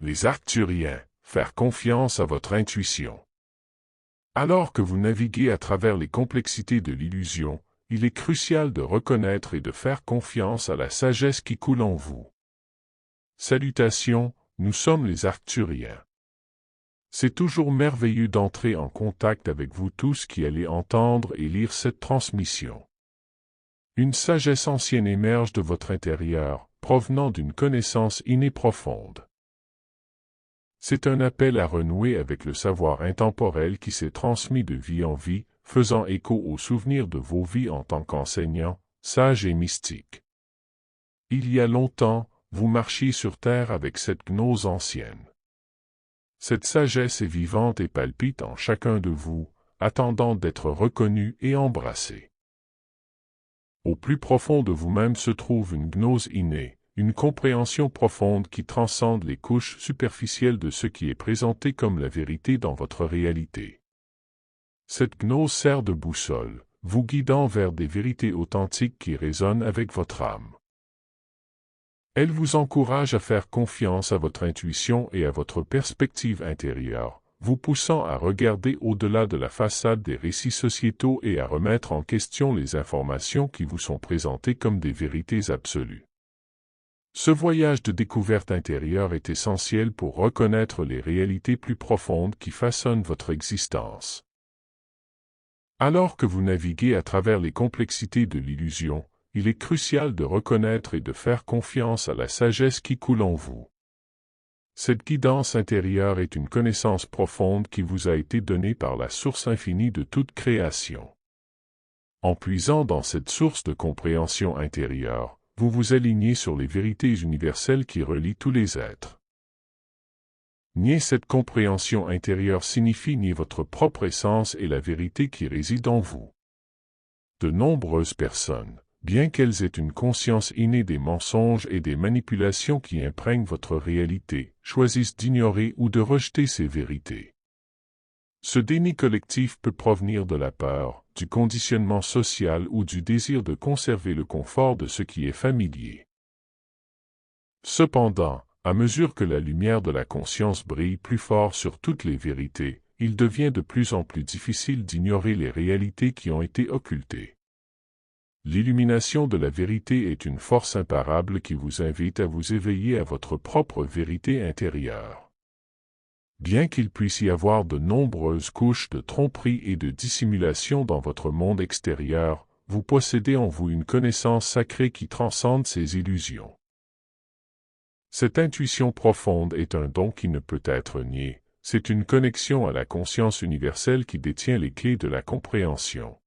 Les Arcturiens, faire confiance à votre intuition. Alors que vous naviguez à travers les complexités de l'illusion, il est crucial de reconnaître et de faire confiance à la sagesse qui coule en vous. Salutations, nous sommes les Arcturiens. C'est toujours merveilleux d'entrer en contact avec vous tous qui allez entendre et lire cette transmission. Une sagesse ancienne émerge de votre intérieur, provenant d'une connaissance innée profonde. C'est un appel à renouer avec le savoir intemporel qui s'est transmis de vie en vie, faisant écho aux souvenirs de vos vies en tant qu'enseignants, sages et mystiques. Il y a longtemps, vous marchiez sur terre avec cette gnose ancienne. Cette sagesse est vivante et palpite en chacun de vous, attendant d'être reconnue et embrassée. Au plus profond de vous-même se trouve une gnose innée, une compréhension profonde qui transcende les couches superficielles de ce qui est présenté comme la vérité dans votre réalité. Cette gnose sert de boussole, vous guidant vers des vérités authentiques qui résonnent avec votre âme. Elle vous encourage à faire confiance à votre intuition et à votre perspective intérieure, vous poussant à regarder au-delà de la façade des récits sociétaux et à remettre en question les informations qui vous sont présentées comme des vérités absolues. Ce voyage de découverte intérieure est essentiel pour reconnaître les réalités plus profondes qui façonnent votre existence. Alors que vous naviguez à travers les complexités de l'illusion, il est crucial de reconnaître et de faire confiance à la sagesse qui coule en vous. Cette guidance intérieure est une connaissance profonde qui vous a été donnée par la source infinie de toute création. En puisant dans cette source de compréhension intérieure, vous vous alignez sur les vérités universelles qui relient tous les êtres. Nier cette compréhension intérieure signifie nier votre propre essence et la vérité qui réside en vous. De nombreuses personnes, bien qu'elles aient une conscience innée des mensonges et des manipulations qui imprègnent votre réalité, choisissent d'ignorer ou de rejeter ces vérités. Ce déni collectif peut provenir de la peur, du conditionnement social ou du désir de conserver le confort de ce qui est familier. Cependant, à mesure que la lumière de la conscience brille plus fort sur toutes les vérités, il devient de plus en plus difficile d'ignorer les réalités qui ont été occultées. L'illumination de la vérité est une force imparable qui vous invite à vous éveiller à votre propre vérité intérieure. Bien qu'il puisse y avoir de nombreuses couches de tromperie et de dissimulation dans votre monde extérieur, vous possédez en vous une connaissance sacrée qui transcende ces illusions. Cette intuition profonde est un don qui ne peut être nié, c'est une connexion à la conscience universelle qui détient les clés de la compréhension.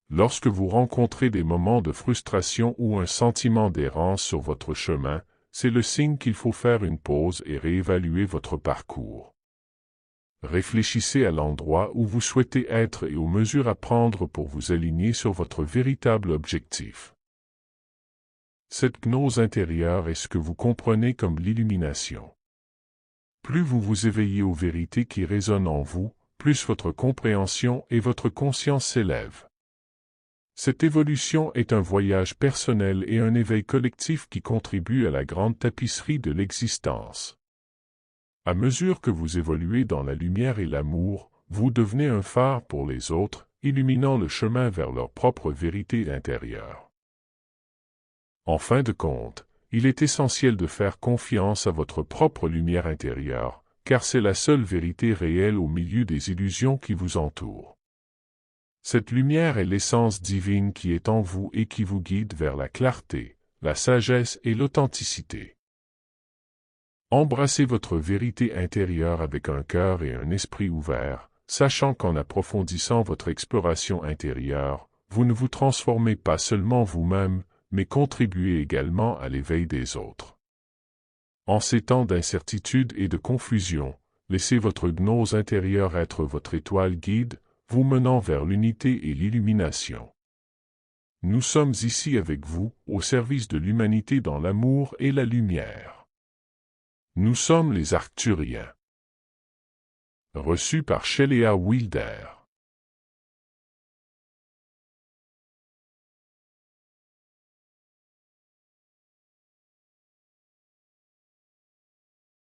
Lorsque vous rencontrez des moments de frustration ou un sentiment d'errance sur votre chemin, c'est le signe qu'il faut faire une pause et réévaluer votre parcours. Réfléchissez à l'endroit où vous souhaitez être et aux mesures à prendre pour vous aligner sur votre véritable objectif. Cette gnose intérieure est ce que vous comprenez comme l'illumination. Plus vous vous éveillez aux vérités qui résonnent en vous, plus votre compréhension et votre conscience s'élèvent. Cette évolution est un voyage personnel et un éveil collectif qui contribue à la grande tapisserie de l'existence. À mesure que vous évoluez dans la lumière et l'amour, vous devenez un phare pour les autres, illuminant le chemin vers leur propre vérité intérieure. En fin de compte, il est essentiel de faire confiance à votre propre lumière intérieure, car c'est la seule vérité réelle au milieu des illusions qui vous entourent. Cette lumière est l'essence divine qui est en vous et qui vous guide vers la clarté, la sagesse et l'authenticité. Embrassez votre vérité intérieure avec un cœur et un esprit ouverts, sachant qu'en approfondissant votre exploration intérieure, vous ne vous transformez pas seulement vous-même, mais contribuez également à l'éveil des autres. En ces temps d'incertitude et de confusion, laissez votre gnose intérieure être votre étoile guide, vous menant vers l'unité et l'illumination. Nous sommes ici avec vous, au service de l'humanité dans l'amour et la lumière. Nous sommes les Arcturiens. Reçu par Shelley A. Wilder.